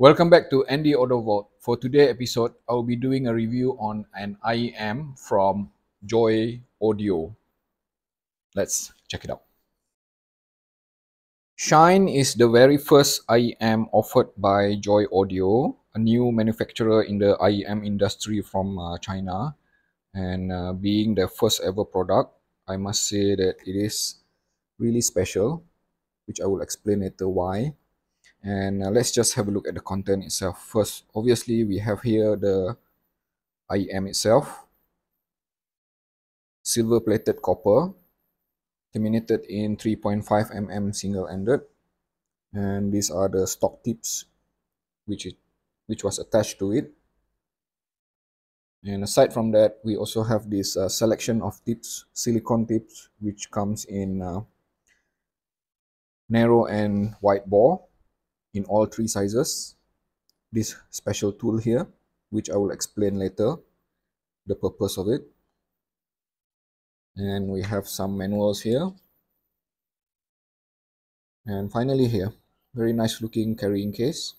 Welcome back to Andy Auto Vault. For today's episode, I'll be doing a review on an IEM from JOYODIO. Let's check it out. Shine is the very first IEM offered by JOYODIO, a new manufacturer in the IEM industry from China. And being their first ever product, I must say that it is really special, which I will explain later why. And let's just have a look at the content itself. First, obviously, we have here the IEM itself, silver plated copper, terminated in 3.5 mm single-ended, and these are the stock tips which was attached to it. And aside from that, we also have this selection of tips, silicone tips, which comes in narrow and wide bore in all three sizes. This special tool here, which I will explain later the purpose of it. And we have some manuals here. And finally here, very nice looking carrying case.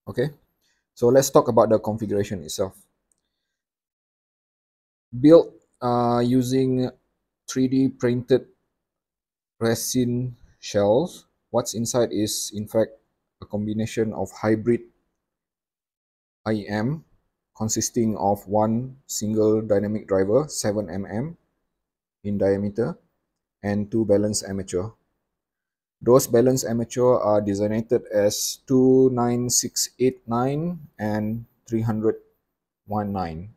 Okay, so let's talk about the configuration itself. Built using 3D printed resin shells. What's inside is in fact a combination of hybrid IEM consisting of one single dynamic driver 7 mm in diameter and two balanced armature. Those balanced armature are designated as 29689 and 30019.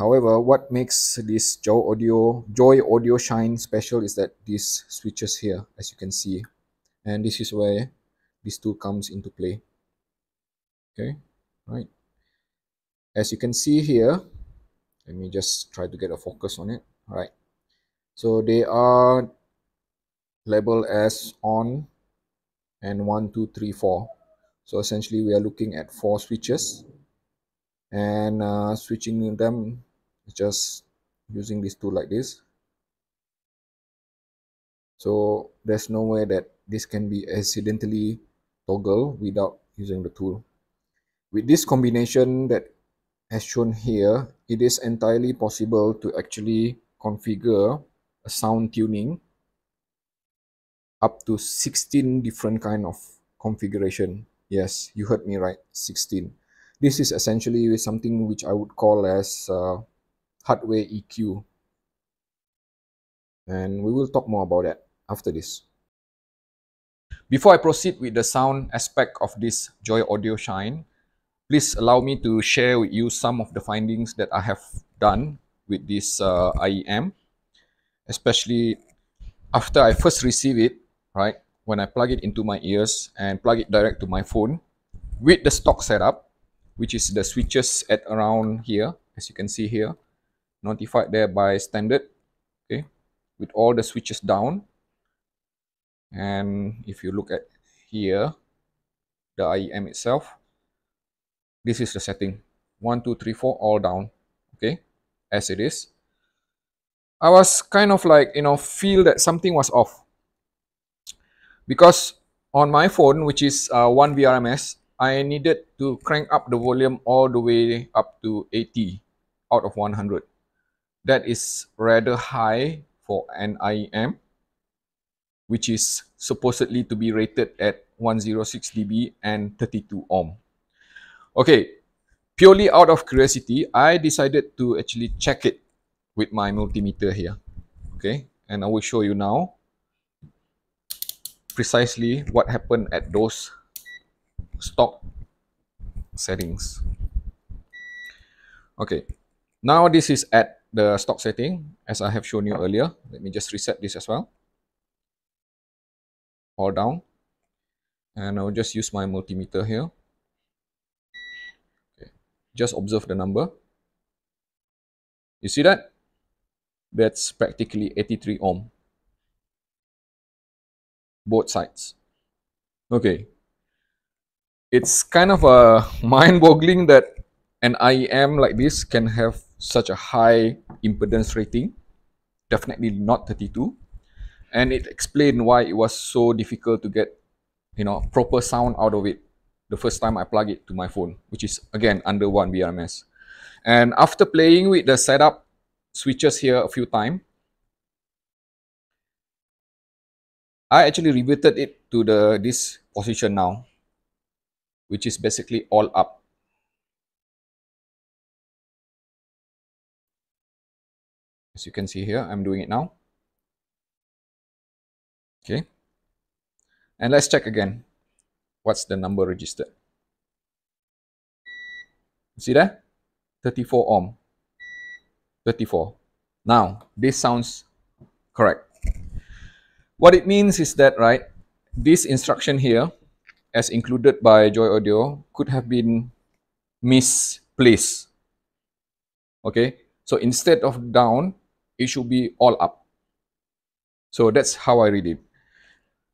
However, what makes this JOYODIO Shine special is that these switches here, as you can see, and this is where this tool comes into play. Okay, right. As you can see here, let me just try to get a focus on it. All right, so they are labeled as on and 1, 2, 3, 4. So essentially, we are looking at 4 switches, and switching them just using this tool like this. So there's no way that this can be accidentally toggled without using the tool. With this combination that as shown here, it is entirely possible to actually configure a sound tuning up to 16 different kind of configuration. Yes, you heard me right, 16. This is essentially something which I would call as hardware EQ, and we will talk more about that after this. Before I proceed with the sound aspect of this JOYODIO Shine, please allow me to share with you some of the findings that I have done with this IEM, especially after I first receive it, right? When I plug it into my ears and plug it direct to my phone with the stock setup, which is the switches at around here, as you can see here, notified there by standard, okay, with all the switches down. And if you look at here, the IEM itself, this is the setting, 1, 2, 3, 4, all down, okay, as it is. I was kind of like, feel that something was off, because on my phone, which is 1 VRMS, I needed to crank up the volume all the way up to 80 out of 100. That is rather high for an IEM, which is supposedly to be rated at 106 dB and 32 ohm. Okay, purely out of curiosity, I decided to actually check it with my multimeter here. Okay, and I will show you now precisely what happened at those stock settings. Okay, now this is at the stock setting as I have shown you earlier. Let me just reset this as well. All down, and I'll just use my multimeter here. Okay, just observe the number. You see that? That's practically 83 ohm. Both sides. Okay. It's kind of mind-boggling that an IEM like this can have such a high impedance rating. Definitely not 32. And it explained why it was so difficult to get proper sound out of it the first time I plug it to my phone, which is again under 1 BRMS. And after playing with the setup switches here a few times, I actually reverted it to this position now, which is basically all up. As you can see here, I'm doing it now. Okay. And let's check again. What's the number registered? See that? 34 ohm. 34. Now, this sounds correct. What it means is that, right, this instruction here, as included by JOYODIO, could have been misplaced. Okay, so instead of down, it should be all up. So that's how I read it.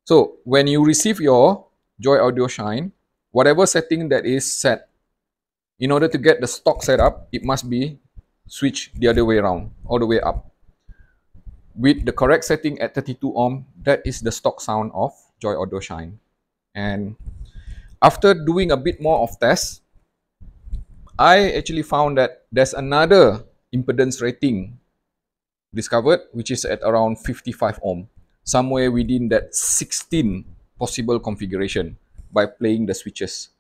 So when you receive your JOYODIO Shine, whatever setting that is set, in order to get the stock setup, it must be switched the other way around, all the way up. With the correct setting at 32 ohm, that is the stock sound of JOYODIO Shine. And after doing a bit more of tests, I actually found that there's another impedance rating discovered, which is at around 55 ohm, somewhere within that 16 possible configuration by playing the switches.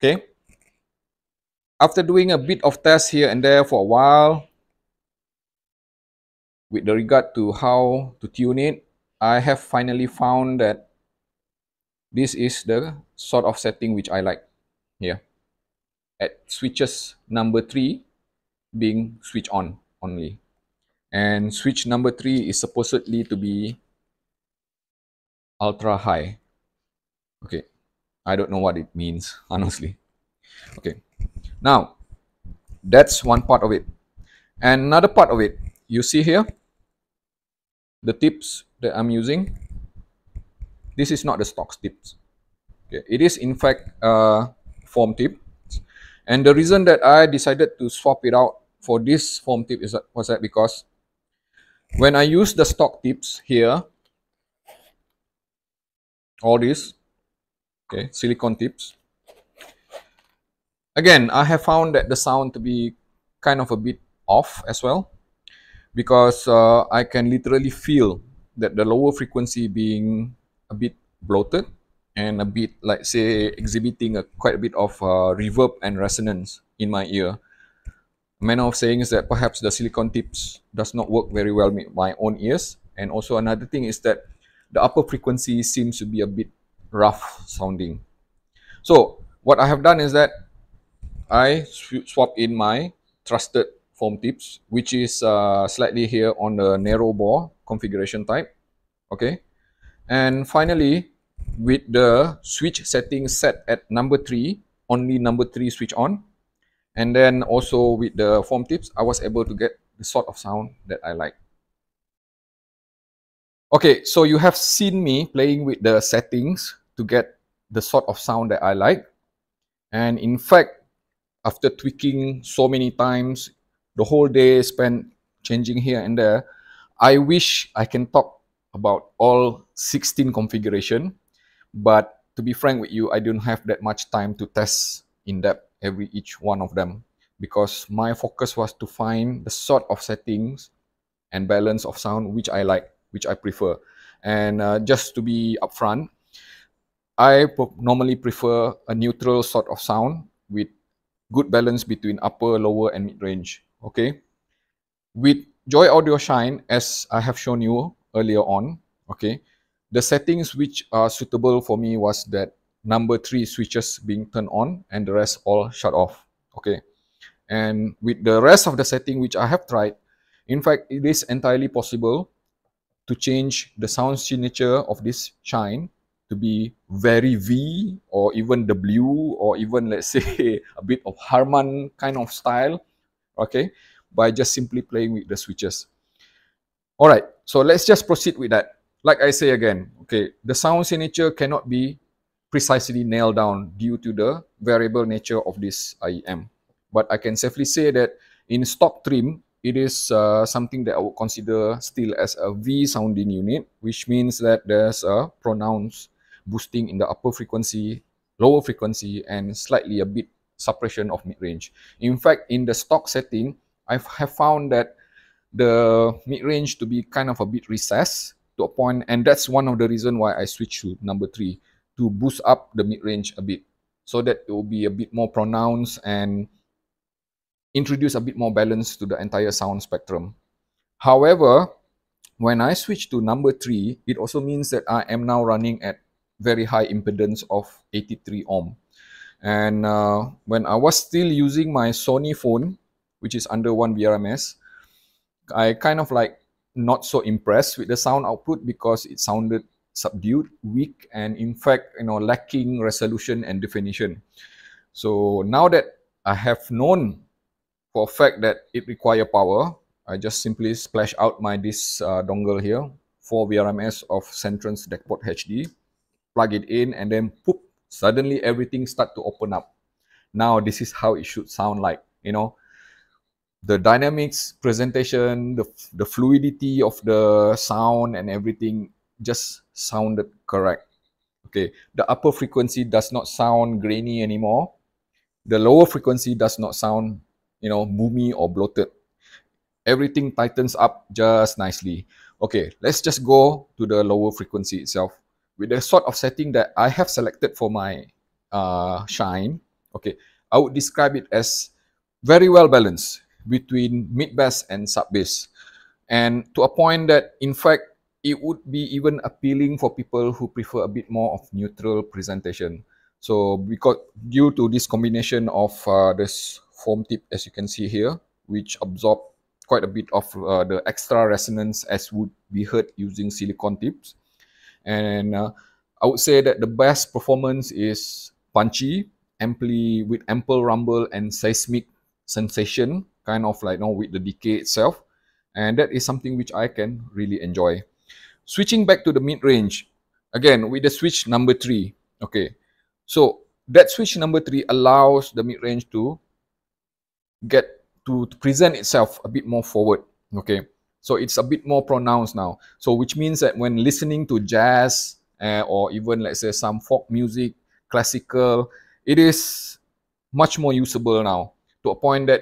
Okay. After doing a bit of test here and there for a while, with regard to how to tune it, I have finally found that this is the sort of setting which I like here. At switches number 3 being switch on only. And switch number 3 is supposedly to be ultra high. Okay, I don't know what it means, honestly. Okay, now that's one part of it. And another part of it, you see here, the tips that I'm using. This is not the stock tips. Okay, it is in fact foam tip. And the reason that I decided to swap it out for this foam tip was that because when I use the stock tips here, all these, okay, silicone tips, again, I have found that the sound to be kind of a bit off as well, because I can literally feel that the lower frequency being a bit bloated and a bit, like, say, exhibiting quite a bit of reverb and resonance in my ear. A manner of saying is that perhaps the silicone tips does not work very well with my own ears. And also another thing is that the upper frequency seems to be a bit rough sounding. So what I have done is that I swap in my trusted foam tips, which is slightly here on the narrow bore configuration type. Okay. And finally, with the switch settings set at number 3, only number 3 switch on. And then also with the foam tips, I was able to get the sort of sound that I like. Okay, so you have seen me playing with the settings to get the sort of sound that I like. And in fact, after tweaking so many times, the whole day spent changing here and there, I wish I can talk about all 16 configuration. But to be frank with you, I don't have that much time to test in depth each one of them, because my focus was to find the sort of settings and balance of sound which I like, which I prefer. And just to be upfront, I normally prefer a neutral sort of sound with good balance between upper, lower, and mid-range. Okay. With JOYODIO Shine, as I have shown you earlier on, okay, the settings which are suitable for me was that number 3 switches being turned on and the rest all shut off. Okay. And with the rest of the setting which I have tried, in fact, it is entirely possible to change the sound signature of this Shine to be very V or even W or even, let's say, a bit of Harman kind of style, okay, by just simply playing with the switches. All right, so let's just proceed with that. Like I say again, okay, the sound signature cannot be precisely nailed down due to the variable nature of this IEM. But I can safely say that in stock trim, it is something that I would consider still as a V sounding unit, which means that there's a pronounced boosting in the upper frequency, lower frequency, and slightly a bit suppression of mid-range. In fact, in the stock setting, I have found that the mid-range to be kind of a bit recessed to a point, and that's one of the reasons why I switched to number 3, to boost up the mid-range a bit, so that it will be a bit more pronounced and introduce a bit more balance to the entire sound spectrum. However, when I switch to number 3, it also means that I am now running at very high impedance of 83 ohm. And when I was still using my Sony phone, which is under 1 BRMS, I kind of like not so impressed with the sound output because it sounded subdued, weak, and in fact, lacking resolution and definition. So now that I have known for a fact that it requires power, I just simply splash out this dongle here, 4 VRMS of Centron's DeckPort HD, plug it in, and then poof, suddenly everything start to open up. Now this is how it should sound like, the dynamics, presentation, the fluidity of the sound and everything just sounded correct. Okay, the upper frequency does not sound grainy anymore. The lower frequency does not sound, boomy or bloated. Everything tightens up just nicely. Okay, let's just go to the lower frequency itself. With the sort of setting that I have selected for my Shine, okay, I would describe it as very well balanced between mid bass and sub bass, and to a point that in fact it would be even appealing for people who prefer a bit more of neutral presentation. So because due to this combination of this foam tip, as you can see here, which absorb quite a bit of the extra resonance as would be heard using silicone tips, and I would say that the best performance is punchy, with ample rumble and seismic sensation, kind of like with the decay itself, and that is something which I can really enjoy. Switching back to the mid-range, again with the switch number 3, okay, so that switch number 3 allows the mid-range to present itself a bit more forward, okay, so it's a bit more pronounced now. So which means that when listening to jazz or even let's say some folk music, classical, it is much more usable now, to a point that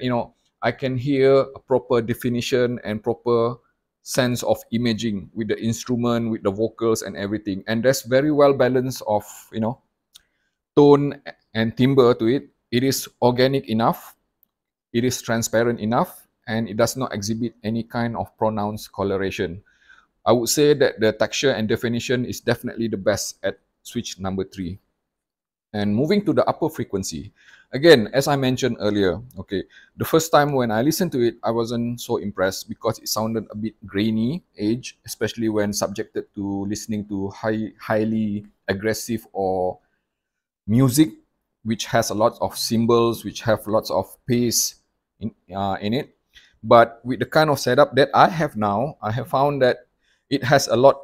I can hear a proper definition and proper sense of imaging with the instrument, with the vocals and everything, and there's very well balanced of tone and timbre to it. It is organic enough, it is transparent enough, and it does not exhibit any kind of pronounced coloration. I would say that the texture and definition is definitely the best at switch number 3. And moving to the upper frequency, again, as I mentioned earlier, okay, the first time when I listened to it, I wasn't so impressed because it sounded a bit grainy, especially when subjected to listening to highly aggressive or music which has a lot of cymbals, which have lots of bass in it. But with the kind of setup that I have now, I have found that it has a lot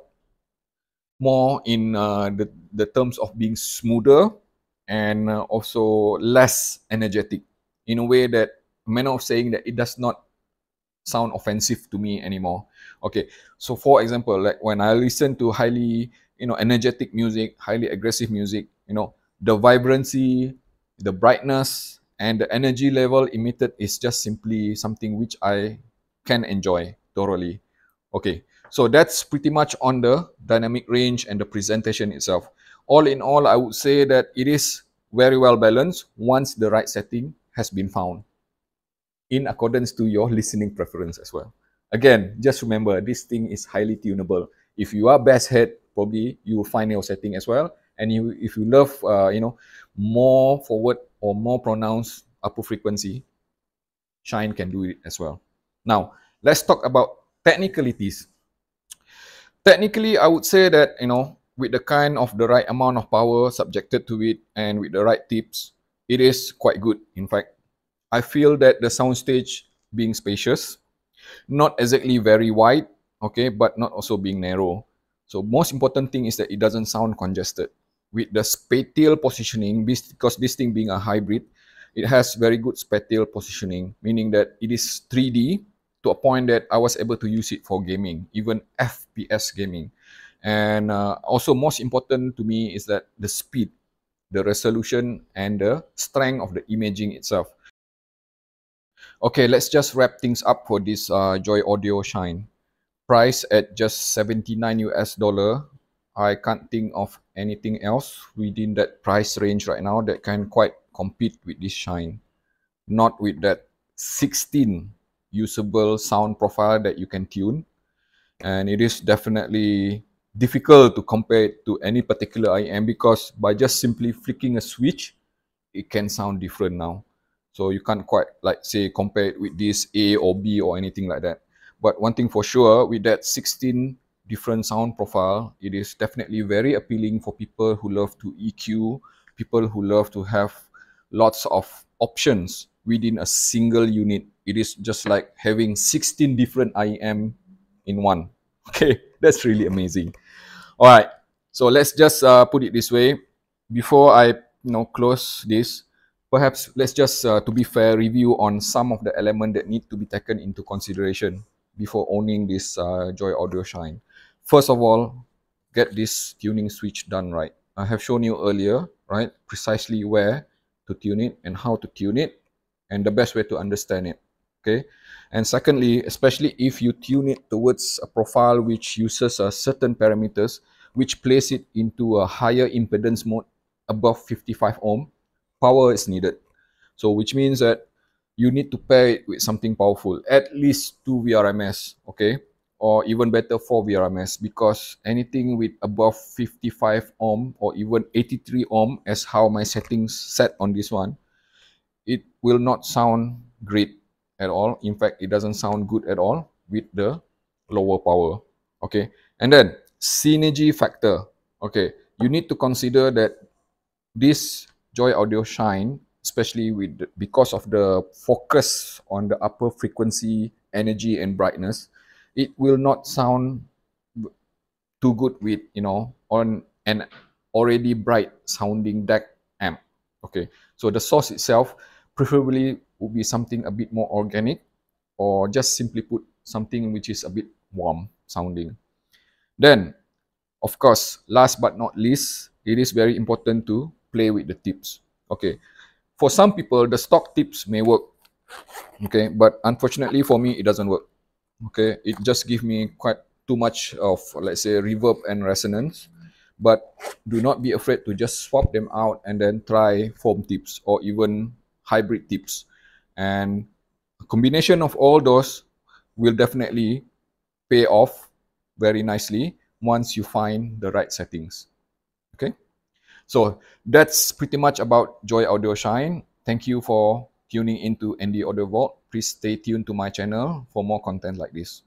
more in the terms of being smoother and also less energetic, in a way that manner of saying that it does not sound offensive to me anymore. Okay, so for example, like when I listen to highly energetic music, highly aggressive music, the vibrancy, the brightness, and the energy level emitted is just simply something which I can enjoy thoroughly. Okay, so that's pretty much on the dynamic range and the presentation itself. All in all, I would say that it is very well balanced once the right setting has been found in accordance to your listening preference as well. Again, just remember, this thing is highly tunable. If you are bass head, probably you will find your setting as well. And if you love, more forward or more pronounced upper frequency, Shine can do it as well. Now, let's talk about technicalities. Technically, I would say that, with the kind of the right amount of power subjected to it and with the right tips, it is quite good. In fact, I feel that the soundstage being spacious, not exactly very wide, okay, but not also being narrow. So most important thing is that it doesn't sound congested. With the spatial positioning, because this thing being a hybrid, it has very good spatial positioning, meaning that it is 3D to a point that I was able to use it for gaming, even FPS gaming. And also most important to me is that the speed, the resolution, and the strength of the imaging itself. Okay, let's just wrap things up for this Joy Audio Shine. Price at just 79 US dollar. I can't think of anything else within that price range right now that can quite compete with this Shine. Not with that 16 usable sound profile that you can tune. And it is definitely difficult to compare it to any particular IEM because by just simply flicking a switch, it can sound different now. So you can't quite like say compare it with this A or B or anything like that. But one thing for sure, with that 16 different sound profile, it is definitely very appealing for people who love to EQ, people who love to have lots of options within a single unit. It is just like having 16 different IEM in one. Okay, that's really amazing. All right, so let's just put it this way. Before I close this, perhaps let's just to be fair, review on some of the elements that need to be taken into consideration before owning this Joy Audio Shine. First of all, get this tuning switch done right. I have shown you earlier, right, precisely where to tune it and how to tune it and the best way to understand it. Okay, and secondly, especially if you tune it towards a profile which uses certain parameters which place it into a higher impedance mode above 55 ohm, power is needed. So which means that you need to pair it with something powerful, at least 2 VRMS, okay, or even better 4 VRMS, because anything with above 55 ohm or even 83 ohm, as how my settings set on this one, it will not sound great at all. In fact, it doesn't sound good at all with the lower power. Okay, and then synergy factor. Okay, you need to consider that this Joy Audio Shine, especially because of the focus on the upper frequency, energy, and brightness, it will not sound too good with on an already bright sounding DAC amp. Okay, so the source itself preferably would be something a bit more organic, or just simply put, something which is a bit warm sounding. Then, of course, last but not least, it is very important to play with the tips. Okay, for some people the stock tips may work, okay, but unfortunately for me it doesn't work. Okay, it just gives me quite too much of, let's say, reverb and resonance. But do not be afraid to just swap them out and then try foam tips or even hybrid tips, and a combination of all those will definitely pay off very nicely once you find the right settings. Okay, so that's pretty much about Joy Audio Shine. Thank you for tuning into ND Audio Vault. Please stay tuned to my channel for more content like this.